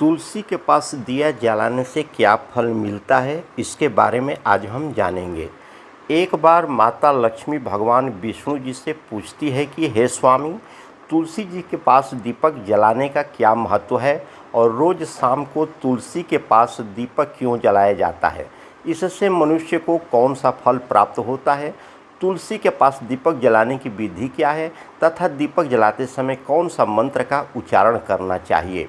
तुलसी के पास दिया जलाने से क्या फल मिलता है, इसके बारे में आज हम जानेंगे। एक बार माता लक्ष्मी भगवान विष्णु जी से पूछती है कि हे स्वामी, तुलसी जी के पास दीपक जलाने का क्या महत्व है और रोज़ शाम को तुलसी के पास दीपक क्यों जलाया जाता है। इससे मनुष्य को कौन सा फल प्राप्त होता है, तुलसी के पास दीपक जलाने की विधि क्या है तथा दीपक जलाते समय कौन सा मंत्र का उच्चारण करना चाहिए,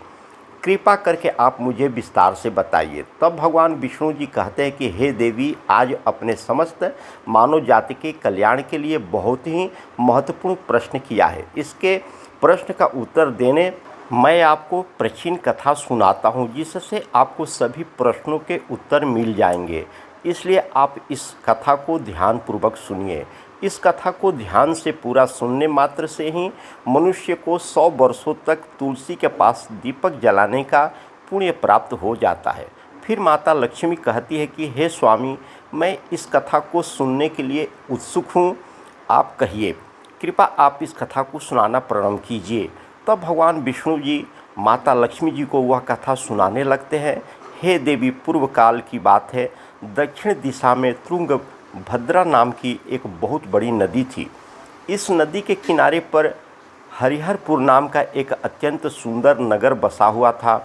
कृपा करके आप मुझे विस्तार से बताइए। तब भगवान विष्णु जी कहते हैं कि हे देवी, आज अपने समस्त मानव जाति के कल्याण के लिए बहुत ही महत्वपूर्ण प्रश्न किया है। इसके प्रश्न का उत्तर देने मैं आपको प्राचीन कथा सुनाता हूँ, जिससे आपको सभी प्रश्नों के उत्तर मिल जाएंगे। इसलिए आप इस कथा को ध्यानपूर्वक सुनिए। इस कथा को ध्यान से पूरा सुनने मात्र से ही मनुष्य को 100 वर्षों तक तुलसी के पास दीपक जलाने का पुण्य प्राप्त हो जाता है। फिर माता लक्ष्मी कहती है कि हे स्वामी, मैं इस कथा को सुनने के लिए उत्सुक हूँ, आप कहिए, कृपा आप इस कथा को सुनाना प्रारंभ कीजिए। तब भगवान विष्णु जी माता लक्ष्मी जी को वह कथा सुनाने लगते हैं। हे देवी, पूर्व काल की बात है, दक्षिण दिशा में तुंगभद्रा नाम की एक बहुत बड़ी नदी थी। इस नदी के किनारे पर हरिहरपुर नाम का एक अत्यंत सुंदर नगर बसा हुआ था।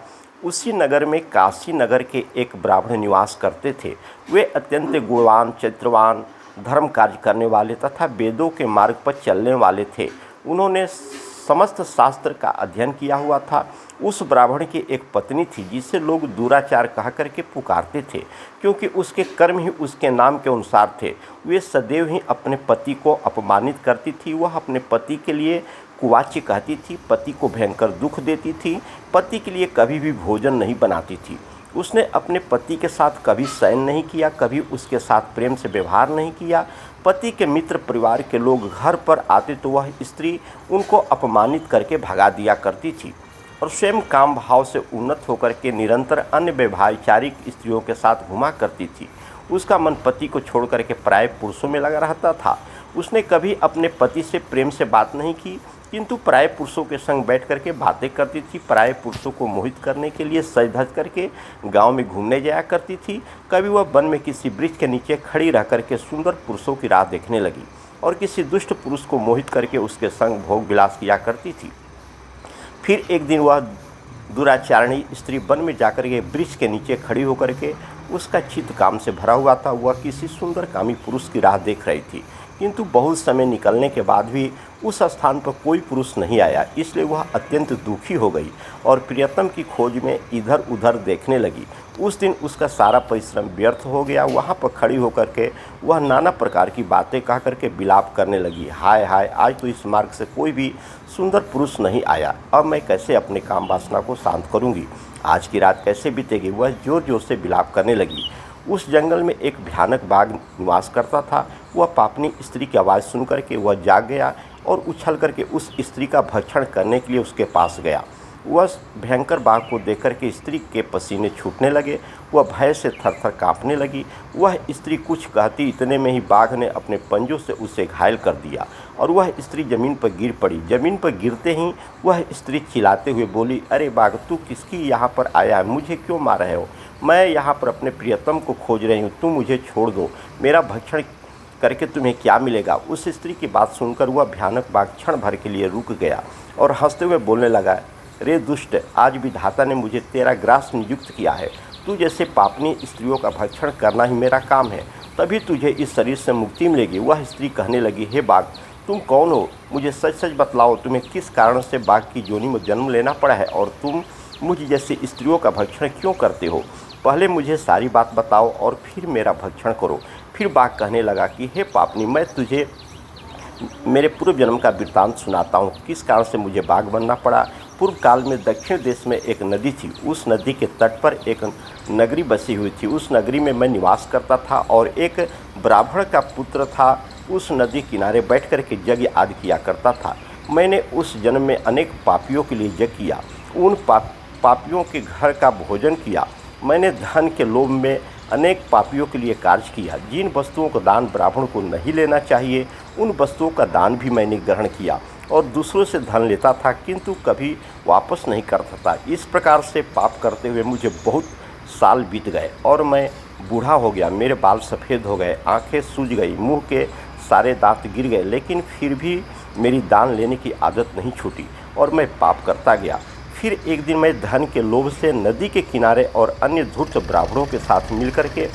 उसी नगर में काशी नगर के एक ब्राह्मण निवास करते थे। वे अत्यंत गुणवान, चरित्रवान, धर्म कार्य करने वाले तथा वेदों के मार्ग पर चलने वाले थे। उन्होंने समस्त शास्त्र का अध्ययन किया हुआ था। उस ब्राह्मण की एक पत्नी थी जिसे लोग दुराचार कह करके पुकारते थे, क्योंकि उसके कर्म ही उसके नाम के अनुसार थे। वे सदैव ही अपने पति को अपमानित करती थी। वह अपने पति के लिए कुवाच्य कहती थी, पति को भयंकर दुख देती थी, पति के लिए कभी भी भोजन नहीं बनाती थी। उसने अपने पति के साथ कभी शयन नहीं किया, कभी उसके साथ प्रेम से व्यवहार नहीं किया। पति के मित्र परिवार के लोग घर पर आते तो वह स्त्री उनको अपमानित करके भगा दिया करती थी और स्वयं काम भाव से उन्नत होकर के निरंतर अन्य व्यभिचारिक स्त्रियों के साथ घुमा करती थी। उसका मन पति को छोड़ करके पराये पुरुषों में लगा रहता था। उसने कभी अपने पति से प्रेम से बात नहीं की, किंतु पराये पुरुषों के संग बैठ करके बातें करती थी। पराये पुरुषों को मोहित करने के लिए सज धज करके गांव में घूमने जाया करती थी। कभी वह वन में किसी वृक्ष के नीचे खड़ी रह करके सुंदर पुरुषों की राह देखने लगी और किसी दुष्ट पुरुष को मोहित करके उसके संग भोग विलास किया करती थी। फिर एक दिन वह दुराचारणी स्त्री वन में जाकर के वृक्ष के नीचे खड़ी होकर के उसका चित्त काम से भरा हुआ था। वह किसी सुंदर कामी पुरुष की राह देख रही थी, किंतु बहुत समय निकलने के बाद भी उस स्थान पर कोई पुरुष नहीं आया। इसलिए वह अत्यंत दुखी हो गई और प्रियतम की खोज में इधर उधर देखने लगी। उस दिन उसका सारा परिश्रम व्यर्थ हो गया। वहाँ पर खड़ी होकर के वह नाना प्रकार की बातें कह करके विलाप करने लगी। हाय हाय, आज तो इस मार्ग से कोई भी सुंदर पुरुष नहीं आया। अब मैं कैसे अपने काम वासना को शांत करूँगी, आज की रात कैसे बीतेगी। वह जोर जोर से विलाप करने लगी। उस जंगल में एक भयानक बाघ निवास करता था। वह पापनी स्त्री की आवाज़ सुन करके वह जाग गया और उछल करके उस स्त्री का भक्षण करने के लिए उसके पास गया। वह भयंकर बाघ को देख करके स्त्री के पसीने छूटने लगे। वह भय से थरथर काँपने लगी। वह स्त्री कुछ कहती, इतने में ही बाघ ने अपने पंजों से उसे घायल कर दिया और वह स्त्री ज़मीन पर गिर पड़ी। ज़मीन पर गिरते ही वह स्त्री चिल्लाते हुए बोली, अरे बाघ, तू किसकी यहाँ पर आया है, मुझे क्यों मार रहे हो? मैं यहाँ पर अपने प्रियतम को खोज रही हूँ, तुम मुझे छोड़ दो, मेरा भक्षण करके तुम्हें क्या मिलेगा। उस स्त्री की बात सुनकर वह भयानक बाघ क्षण भर के लिए रुक गया और हंसते हुए बोलने लगा, रे दुष्ट, आज विधाता ने मुझे तेरा ग्रास नियुक्त किया है। तू जैसे पापनी स्त्रियों का भक्षण करना ही मेरा काम है, तभी तुझे इस शरीर से मुक्ति मिलेगी। वह स्त्री कहने लगी, हे बाघ, तुम कौन हो? मुझे सच सच बतलाओ, तुम्हें किस कारण से बाघ की योनि में जन्म लेना पड़ा है और तुम मुझ जैसी स्त्रियों का भक्षण क्यों करते हो? पहले मुझे सारी बात बताओ और फिर मेरा भक्षण करो। फिर बाघ कहने लगा कि हे पापनी, मैं तुझे मेरे पूर्व जन्म का वृत्तांत सुनाता हूँ, किस कारण से मुझे बाघ बनना पड़ा। पूर्व काल में दक्षिण देश में एक नदी थी। उस नदी के तट पर एक नगरी बसी हुई थी। उस नगरी में मैं निवास करता था और एक ब्राह्मण का पुत्र था। उस नदी किनारे बैठ कर के यज्ञ आदि किया करता था। मैंने उस जन्म में अनेक पापियों के लिए यज्ञ किया। उन पापियों के घर का भोजन किया। मैंने धन के लोभ में अनेक पापियों के लिए कार्य किया। जिन वस्तुओं का दान ब्राह्मण को नहीं लेना चाहिए, उन वस्तुओं का दान भी मैंने ग्रहण किया। और दूसरों से धन लेता था, किंतु कभी वापस नहीं करता था। इस प्रकार से पाप करते हुए मुझे बहुत साल बीत गए और मैं बूढ़ा हो गया। मेरे बाल सफ़ेद हो गए, आंखें सूज गई, मुंह के सारे दांत गिर गए, लेकिन फिर भी मेरी दान लेने की आदत नहीं छूटी और मैं पाप करता गया। फिर एक दिन मैं धन के लोभ से नदी के किनारे और अन्य धूर्त ब्राह्मणों के साथ मिलकर के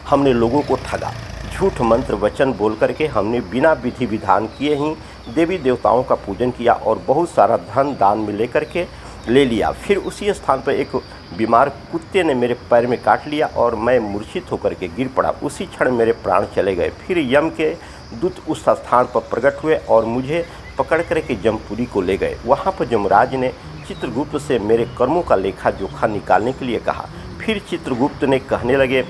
हमने लोगों को ठगा। झूठ मंत्र वचन बोल करके हमने बिना विधि विधान किए ही देवी देवताओं का पूजन किया और बहुत सारा धन दान में लेकर के ले लिया। फिर उसी स्थान पर एक बीमार कुत्ते ने मेरे पैर में काट लिया और मैं मूर्छित होकर के गिर पड़ा। उसी क्षण मेरे प्राण चले गए। फिर यम के दूत उस स्थान पर प्रकट हुए और मुझे पकड़ करके जमपुरी को ले गए। वहाँ पर यमराज ने चित्रगुप्त से मेरे कर्मों का लेखा जोखा निकालने के लिए कहा। फिर चित्रगुप्त ने कहने लगे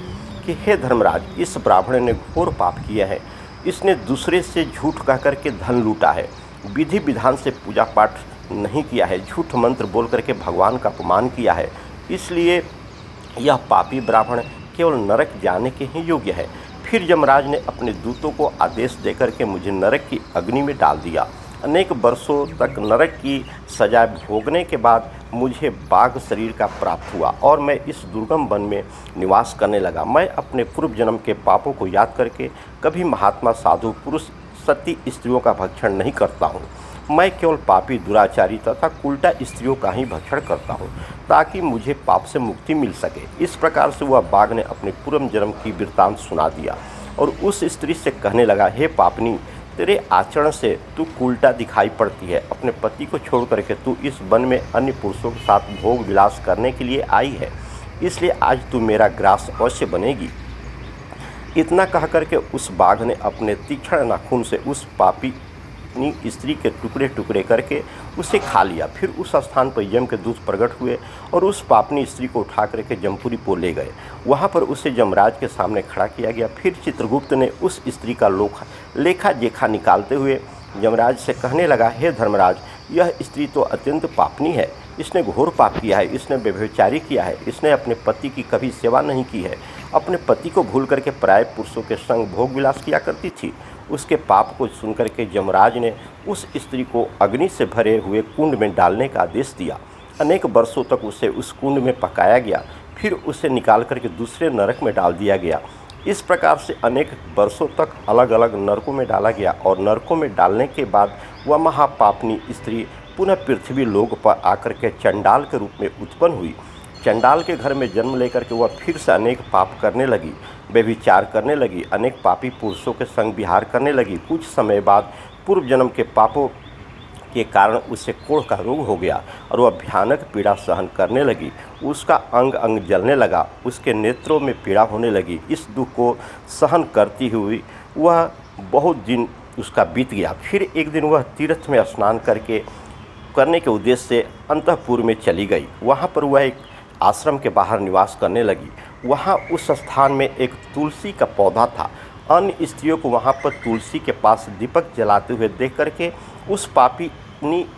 कि हे धर्मराज, इस ब्राह्मण ने घोर पाप किया है। इसने दूसरे से झूठ कह करके धन लूटा है, विधि विधान से पूजा पाठ नहीं किया है, झूठ मंत्र बोल करके भगवान का अपमान किया है। इसलिए यह पापी ब्राह्मण केवल नरक जाने के ही योग्य है। फिर यमराज ने अपने दूतों को आदेश देकर के मुझे नरक की अग्नि में डाल दिया। अनेक वर्षों तक नरक की सजा भोगने के बाद मुझे बाघ शरीर का प्राप्त हुआ और मैं इस दुर्गम वन में निवास करने लगा। मैं अपने पूर्व जन्म के पापों को याद करके कभी महात्मा साधु पुरुष सती स्त्रियों का भक्षण नहीं करता हूँ। मैं केवल पापी दुराचारी तथा उल्टा स्त्रियों का ही भक्षण करता हूँ ताकि मुझे पाप से मुक्ति मिल सके। इस प्रकार से वह बाघ ने अपने पूर्व जन्म की वृत्तांत सुना दिया और उस स्त्री से कहने लगा, हे पापनी, तेरे आचरण से तू उल्टा दिखाई पड़ती है। अपने पति को छोड़ करके तू इस वन में अन्य पुरुषों के साथ भोग विलास करने के लिए आई है, इसलिए आज तू मेरा ग्रास अवश्य बनेगी। इतना कह करके उस बाघ ने अपने तीक्ष्ण नाखून से उस पापी स्त्री के टुकड़े टुकड़े करके उसे खा लिया। फिर उस स्थान पर यम के दूत प्रकट हुए और उस पापनी स्त्री को उठा करके जमपुरी को ले गए। वहाँ पर उसे यमराज के सामने खड़ा किया गया। फिर चित्रगुप्त ने उस स्त्री का लेखा जेखा निकालते हुए यमराज से कहने लगा, हे धर्मराज, यह स्त्री तो अत्यंत पापनी है। इसने घोर पाप किया है, इसने व्यभिचारी किया है, इसने अपने पति की कभी सेवा नहीं की है, अपने पति को भूल करके पराये पुरुषों के संग भोग विलास किया करती थी। उसके पाप को सुनकर के यमराज ने उस स्त्री को अग्नि से भरे हुए कुंड में डालने का आदेश दिया। अनेक वर्षों तक उसे उस कुंड में पकाया गया, फिर उसे निकाल करके दूसरे नरक में डाल दिया गया। इस प्रकार से अनेक वर्षों तक अलग अलग नरकों में डाला गया और नरकों में डालने के बाद वह महापापनी स्त्री पुनः पृथ्वी लोक पर आकर के चंडाल के रूप में उत्पन्न हुई। चंडाल के घर में जन्म लेकर के वह फिर से अनेक पाप करने लगी, व्यभिचार करने लगी, अनेक पापी पुरुषों के संग विहार करने लगी। कुछ समय बाद पूर्व जन्म के पापों के कारण उसे कोढ़ का रोग हो गया और वह भयानक पीड़ा सहन करने लगी। उसका अंग अंग जलने लगा, उसके नेत्रों में पीड़ा होने लगी। इस दुख को सहन करती हुई वह बहुत दिन उसका बीत गया। फिर एक दिन वह तीर्थ में स्नान करने के उद्देश्य से अंतःपुर में चली गई। वहाँ पर वह एक आश्रम के बाहर निवास करने लगी। वहाँ उस स्थान में एक तुलसी का पौधा था। अन्य स्त्रियों को वहाँ पर तुलसी के पास दीपक जलाते हुए देख करके उस पापी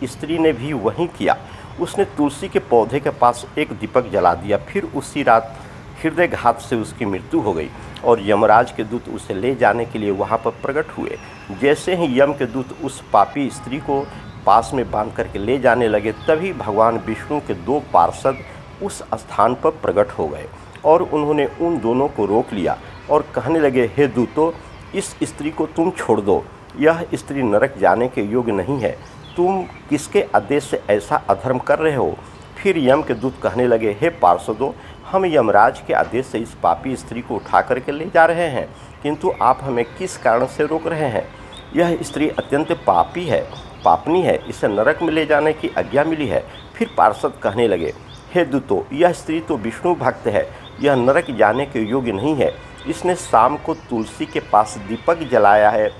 स्त्री ने भी वही किया। उसने तुलसी के पौधे के पास एक दीपक जला दिया। फिर उसी रात हृदयघात से उसकी मृत्यु हो गई और यमराज के दूत उसे ले जाने के लिए वहाँ पर प्रकट हुए। जैसे ही यम के दूत उस पापी स्त्री को पास में बांध करके ले जाने लगे, तभी भगवान विष्णु के दो पार्षद उस स्थान पर प्रकट हो गए और उन्होंने उन दोनों को रोक लिया और कहने लगे, हे दूतों, इस स्त्री को तुम छोड़ दो। यह स्त्री नरक जाने के योग्य नहीं है। तुम किसके आदेश से ऐसा अधर्म कर रहे हो? फिर यम के दूत कहने लगे, हे पार्षदों, हम यमराज के आदेश से इस पापी स्त्री को उठा करके ले जा रहे हैं, किंतु आप हमें किस कारण से रोक रहे हैं? यह स्त्री अत्यंत पापनी है, इसे नरक में ले जाने की आज्ञा मिली है। फिर पार्षद कहने लगे, हे दूतों, यह स्त्री तो विष्णु भक्त है, यह नरक जाने के योग्य नहीं है। इसने शाम को तुलसी के पास दीपक जलाया है,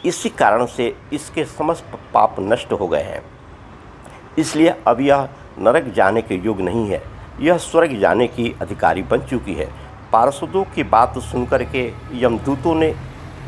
इसी कारण से इसके समस्त पाप नष्ट हो गए हैं, इसलिए अब यह नरक जाने के योग्य नहीं है, यह स्वर्ग जाने की अधिकारी बन चुकी है। पार्षदों की बात सुनकर के यमदूतों ने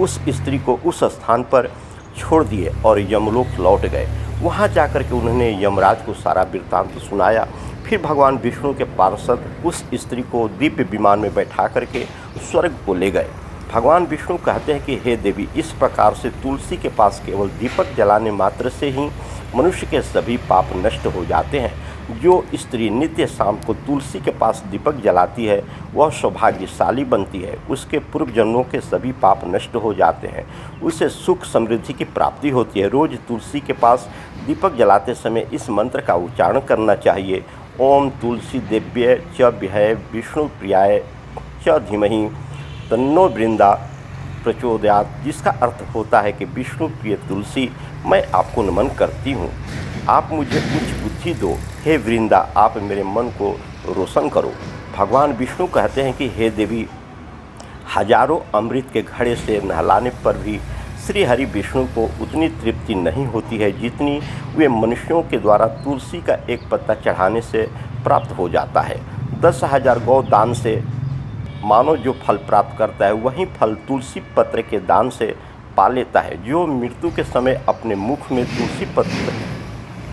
उस स्त्री को उस स्थान पर छोड़ दिए और यमलोक लौट गए। वहाँ जाकर के उन्होंने यमराज को सारा वृत्तांत सुनाया। फिर भगवान विष्णु के पार्षद उस स्त्री को दिव्य विमान में बैठा करके स्वर्ग को ले गए। भगवान विष्णु कहते हैं कि हे देवी, इस प्रकार से तुलसी के पास केवल दीपक जलाने मात्र से ही मनुष्य के सभी पाप नष्ट हो जाते हैं। जो स्त्री नित्य शाम को तुलसी के पास दीपक जलाती है वह सौभाग्यशाली बनती है। उसके पूर्व जन्मों के सभी पाप नष्ट हो जाते हैं। उसे सुख समृद्धि की प्राप्ति होती है। रोज तुलसी के पास दीपक जलाते समय इस मंत्र का उच्चारण करना चाहिए। ओम तुलसी देव्य च विहय विष्णु प्रियाय च धीमहि तन्नो वृंदा प्रचोदयात, जिसका अर्थ होता है कि विष्णु प्रिय तुलसी, मैं आपको नमन करती हूँ। आप मुझे उच्च बुद्धि दो। हे वृंदा, आप मेरे मन को रोशन करो। भगवान विष्णु कहते हैं कि हे देवी, हजारों अमृत के घड़े से नहलाने पर भी श्री हरि विष्णु को उतनी तृप्ति नहीं होती है जितनी वे मनुष्यों के द्वारा तुलसी का एक पत्ता चढ़ाने से प्राप्त हो जाता है। 10,000 गौ दान से मानव जो फल प्राप्त करता है वही फल तुलसी पत्र के दान से पा लेता है। जो मृत्यु के समय अपने मुख में तुलसी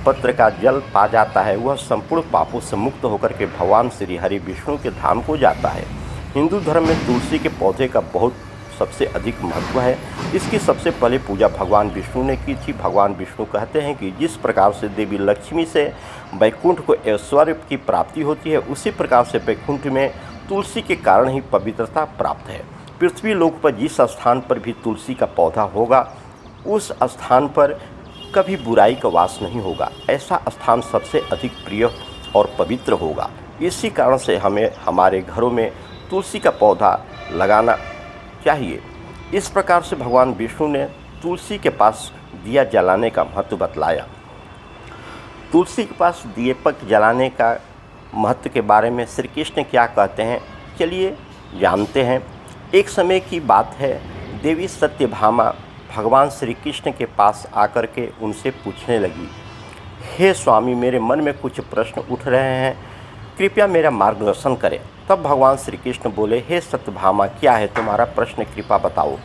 पत्र का जल पा जाता है वह संपूर्ण पापों से मुक्त होकर के भगवान श्री हरि विष्णु के धाम को जाता है। हिंदू धर्म में तुलसी के पौधे का बहुत सबसे अधिक महत्व है। इसकी सबसे पहले पूजा भगवान विष्णु ने की थी। भगवान विष्णु कहते हैं कि जिस प्रकार से देवी लक्ष्मी से वैकुंठ को ऐश्वर्य की प्राप्ति होती है, उसी प्रकार से वैकुंठ में तुलसी के कारण ही पवित्रता प्राप्त है। पृथ्वी लोक पर जिस स्थान पर भी तुलसी का पौधा होगा उस स्थान पर कभी बुराई का वास नहीं होगा। ऐसा स्थान सबसे अधिक प्रिय और पवित्र होगा। इसी कारण से हमें हमारे घरों में तुलसी का पौधा लगाना चाहिए। इस प्रकार से भगवान विष्णु ने तुलसी के पास दिया जलाने का महत्व बतलाया। तुलसी के पास दीपक जलाने का महत्व के बारे में श्री कृष्ण क्या कहते हैं, चलिए जानते हैं। एक समय की बात है, देवी सत्यभामा भगवान श्री कृष्ण के पास आकर के उनसे पूछने लगी, हे स्वामी, मेरे मन में कुछ प्रश्न उठ रहे हैं, कृपया मेरा मार्गदर्शन करें। तब भगवान श्री कृष्ण बोले, हे सत्यभामा, क्या है तुम्हारा प्रश्न, कृपया बताओ,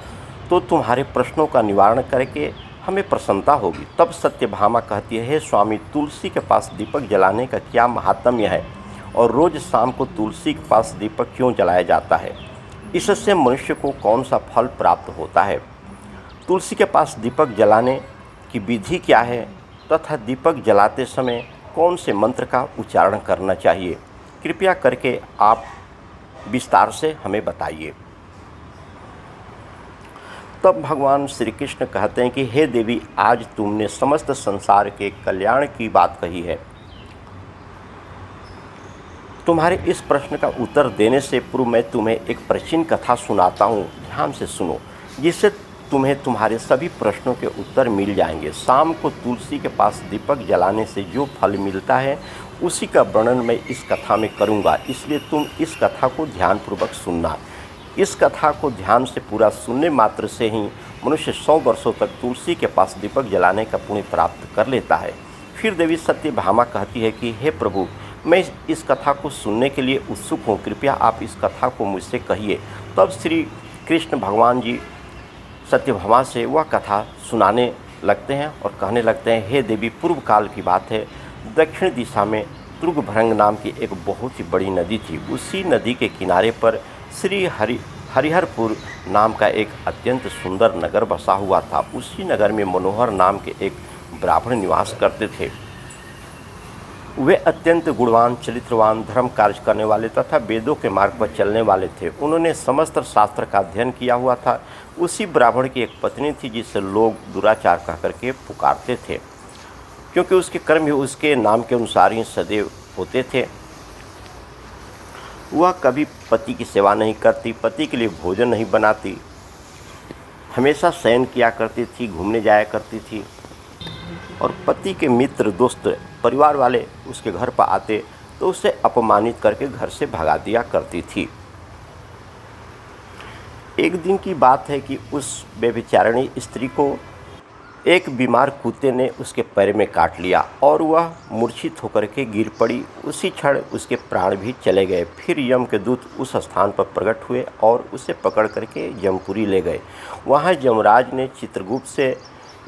तो तुम्हारे प्रश्नों का निवारण करके हमें प्रसन्नता होगी। तब सत्यभामा कहती है, हे स्वामी, तुलसी के पास दीपक जलाने का क्या महात्म्य है और रोज़ शाम को तुलसी के पास दीपक क्यों जलाया जाता है? इससे मनुष्य को कौन सा फल प्राप्त होता है? तुलसी के पास दीपक जलाने की विधि क्या है तथा दीपक जलाते समय कौन से मंत्र का उच्चारण करना चाहिए? कृपया करके आप विस्तार से हमें बताइए। तब भगवान श्री कृष्ण कहते हैं कि हे देवी, आज तुमने समस्त संसार के कल्याण की बात कही है। तुम्हारे इस प्रश्न का उत्तर देने से पूर्व मैं तुम्हें एक प्राचीन कथा सुनाता हूँ, ध्यान से सुनो, जिससे तुम्हें तुम्हारे सभी प्रश्नों के उत्तर मिल जाएंगे। शाम को तुलसी के पास दीपक जलाने से जो फल मिलता है उसी का वर्णन मैं इस कथा में करूँगा, इसलिए तुम इस कथा को ध्यानपूर्वक सुनना। इस कथा को ध्यान से पूरा सुनने मात्र से ही मनुष्य 100 वर्षों तक तुलसी के पास दीपक जलाने का पुण्य प्राप्त कर लेता है। फिर देवी सत्यभामा कहती है कि हे प्रभु, मैं इस कथा को सुनने के लिए उत्सुक हूँ, कृपया आप इस कथा को मुझसे कहिए। तब श्री कृष्ण भगवान जी सत्यभामा से वह कथा सुनाने लगते हैं और कहने लगते हैं, हे देवी, पूर्व काल की बात है, दक्षिण दिशा में तुंगभद्र नाम की एक बहुत ही बड़ी नदी थी। उसी नदी के किनारे पर श्री हरिहरपुर नाम का एक अत्यंत सुंदर नगर बसा हुआ था। उसी नगर में मनोहर नाम के एक ब्राह्मण निवास करते थे। वे अत्यंत गुणवान, चरित्रवान, धर्म कार्य करने वाले तथा वेदों के मार्ग पर चलने वाले थे। उन्होंने समस्त शास्त्र का अध्ययन किया हुआ था। उसी ब्राह्मण की एक पत्नी थी जिसे लोग दुराचार कह करके पुकारते थे, क्योंकि उसके कर्म ही उसके नाम के अनुसार ही सदैव होते थे। वह कभी पति की सेवा नहीं करती, पति के लिए भोजन नहीं बनाती, हमेशा शयन किया करती थी, घूमने जाया करती थी, और पति के मित्र, दोस्त, परिवार वाले उसके घर पर आते तो उसे अपमानित करके घर से भगा दिया करती थी। एक दिन की बात है कि उस व्यभिचारिणी स्त्री को एक बीमार कुत्ते ने उसके पैर में काट लिया और वह मूर्छित होकर के गिर पड़ी। उसी क्षण उसके प्राण भी चले गए। फिर यम के दूत उस स्थान पर प्रकट हुए और उसे पकड़ करके यमपुरी ले गए। वहाँ यमराज ने चित्रगुप्त से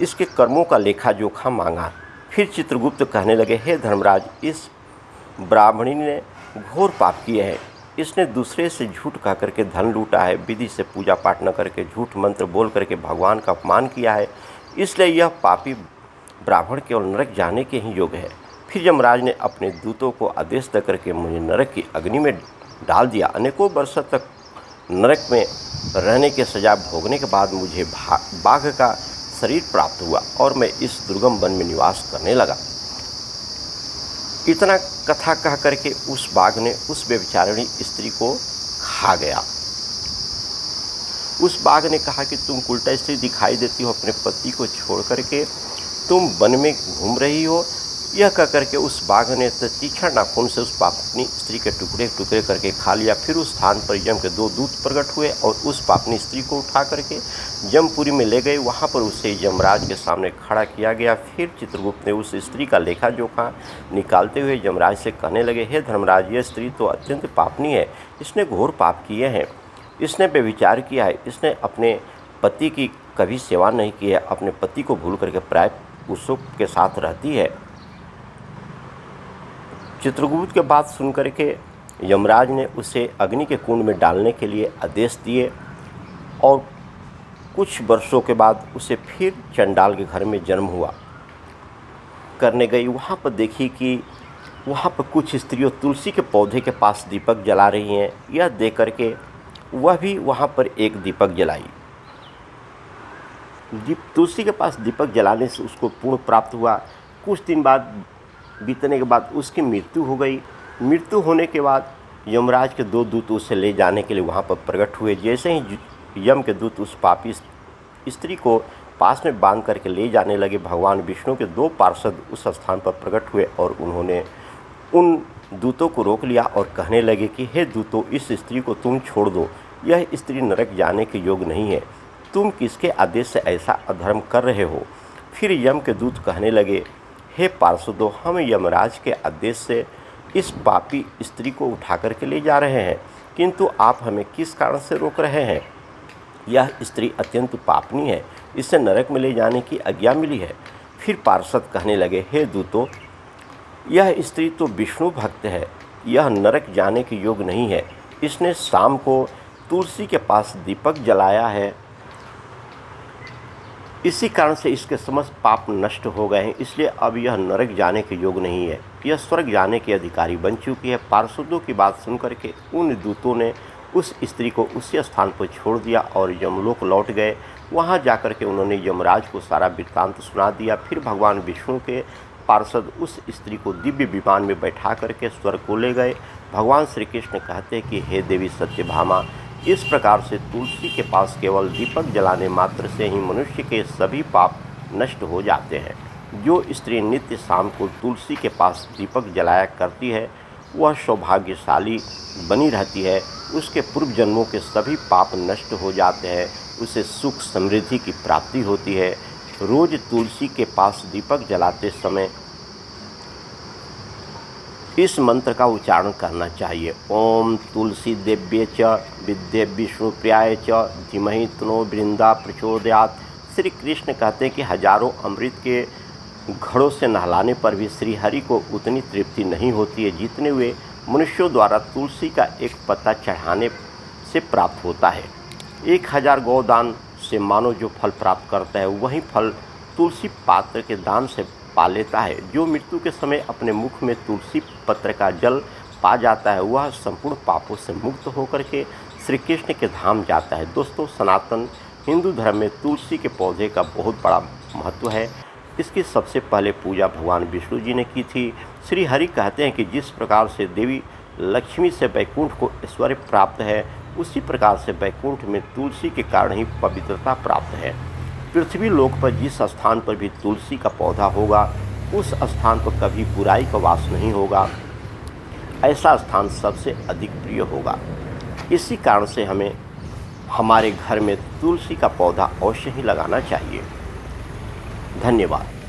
इसके कर्मों का लेखा जोखा मांगा। फिर चित्रगुप्त कहने लगे, हे धर्मराज, इस ब्राह्मणी ने घोर पाप किए हैं। इसने दूसरे से झूठ कह करके धन लूटा है, विधि से पूजा पाठ न करके झूठ मंत्र बोल करके भगवान का अपमान किया है, इसलिए यह पापी ब्राह्मण केवल नरक जाने के ही योग्य है। फिर यमराज ने अपने दूतों को आदेश दे करके मुझे नरक की अग्नि में डाल दिया। अनेकों वर्षों तक नरक में रहने की सजा भोगने के बाद मुझे बाघ का शरीर प्राप्त हुआ और मैं इस दुर्गम वन में निवास करने लगा। इतना कथा कह करके उस बाघ ने उस व्यभिचारिणी स्त्री को खा गया। उस बाघ ने कहा कि तुम उल्टा स्त्री दिखाई देती हो, अपने पति को छोड़ करके तुम वन में घूम रही हो। यह कह करके उस बाघ ने तीक्ष्ण नाखून से उस पापनी स्त्री के टुकड़े टुकड़े करके खा लिया। फिर उस स्थान पर यम के 2 दूत प्रकट हुए और उस पापनी स्त्री को उठा करके यमपुरी में ले गए। वहाँ पर उसे यमराज के सामने खड़ा किया गया। फिर चित्रगुप्त ने उस स्त्री का लेखा जोखा निकालते हुए यमराज से कहने लगे, हे धर्मराज, यह स्त्री तो अत्यंत पापनी है, इसने घोर पाप किए हैं, इसने व्यभिचार किया है, इसने अपने पति की कभी सेवा नहीं की है, अपने पति को भूल करके प्राय पुरुषों के साथ रहती है। चित्रगुप्त की बात सुनकर के यमराज ने उसे अग्नि के कुंड में डालने के लिए आदेश दिए और कुछ वर्षों के बाद उसे फिर चंडाल के घर में जन्म हुआ करने गई। वहाँ पर देखी कि वहाँ पर कुछ स्त्रियों तुलसी के पौधे के पास दीपक जला रही हैं। यह देख करके वह भी वहाँ पर एक दीपक जलाई। तुलसी के पास दीपक जलाने से उसको पुण्य प्राप्त हुआ। कुछ दिन बाद बीतने के बाद उसकी मृत्यु हो गई। मृत्यु होने के बाद यमराज के 2 दूत उसे ले जाने के लिए वहाँ पर प्रकट हुए। जैसे ही यम के दूत उस पापी स्त्री को पास में बांध करके ले जाने लगे, भगवान विष्णु के 2 पार्षद उस स्थान पर प्रकट हुए और उन्होंने उन दूतों को रोक लिया और कहने लगे कि हे दूतों, इस स्त्री को तुम छोड़ दो, यह स्त्री नरक जाने के योग्य नहीं है, तुम किसके आदेश से ऐसा अधर्म कर रहे हो। फिर यम के दूत कहने लगे, हे पार्षदों, हम यमराज के आदेश से इस पापी स्त्री को उठा करके ले जा रहे हैं, किंतु आप हमें किस कारण से रोक रहे हैं। यह स्त्री अत्यंत पापनी है, इसे नरक में ले जाने की आज्ञा मिली है। फिर पार्षद कहने लगे, हे दूतों, यह स्त्री तो विष्णु भक्त है, यह नरक जाने के योग्य नहीं है, इसने शाम को तुलसी के पास दीपक जलाया है, इसी कारण से इसके समस्त पाप नष्ट हो गए हैं, इसलिए अब यह नरक जाने के योग्य नहीं है, यह स्वर्ग जाने की अधिकारी बन चुकी है। पार्षदों की बात सुनकर के उन दूतों ने उस स्त्री को उसी स्थान पर छोड़ दिया और यमलोक लौट गए। वहाँ जाकर के उन्होंने यमराज को सारा वृत्तांत सुना दिया। फिर भगवान विष्णु के पार्षद उस स्त्री को दिव्य विमान में बैठा करके स्वर्ग को ले गए। भगवान श्री कृष्ण कहते कि हे देवी सत्यभामा, इस प्रकार से तुलसी के पास केवल दीपक जलाने मात्र से ही मनुष्य के सभी पाप नष्ट हो जाते हैं। जो स्त्री नित्य शाम को तुलसी के पास दीपक जलाया करती है, वह सौभाग्यशाली बनी रहती है, उसके पूर्व जन्मों के सभी पाप नष्ट हो जाते हैं, उसे सुख समृद्धि की प्राप्ति होती है। रोज तुलसी के पास दीपक जलाते समय इस मंत्र का उच्चारण करना चाहिए। ओम तुलसी देव्ये च विद्ये विष्णुप्रियाय च धीमहि तन्नो बृंदा प्रचोदयात्। श्री कृष्ण कहते हैं कि हजारों अमृत के घड़ों से नहलाने पर भी श्री हरि को उतनी तृप्ति नहीं होती है जितने वे मनुष्यों द्वारा तुलसी का एक पत्ता चढ़ाने से प्राप्त होता है। 1000 गौदान से मानव जो फल प्राप्त करता है, वही फल तुलसी पात्र के दान से पा लेता है। जो मृत्यु के समय अपने मुख में तुलसी पत्र का जल पा जाता है, वह संपूर्ण पापों से मुक्त होकर के श्री कृष्ण के धाम जाता है। दोस्तों, सनातन हिंदू धर्म में तुलसी के पौधे का बहुत बड़ा महत्व है। इसकी सबसे पहले पूजा भगवान विष्णु जी ने की थी। श्री हरि कहते हैं कि जिस प्रकार से देवी लक्ष्मी से वैकुंठ को ऐश्वर्य प्राप्त है, उसी प्रकार से वैकुंठ में तुलसी के कारण ही पवित्रता प्राप्त है। पृथ्वी लोक पर जिस स्थान पर भी तुलसी का पौधा होगा, उस स्थान पर कभी बुराई का वास नहीं होगा, ऐसा स्थान सबसे अधिक प्रिय होगा। इसी कारण से हमें हमारे घर में तुलसी का पौधा अवश्य ही लगाना चाहिए। धन्यवाद।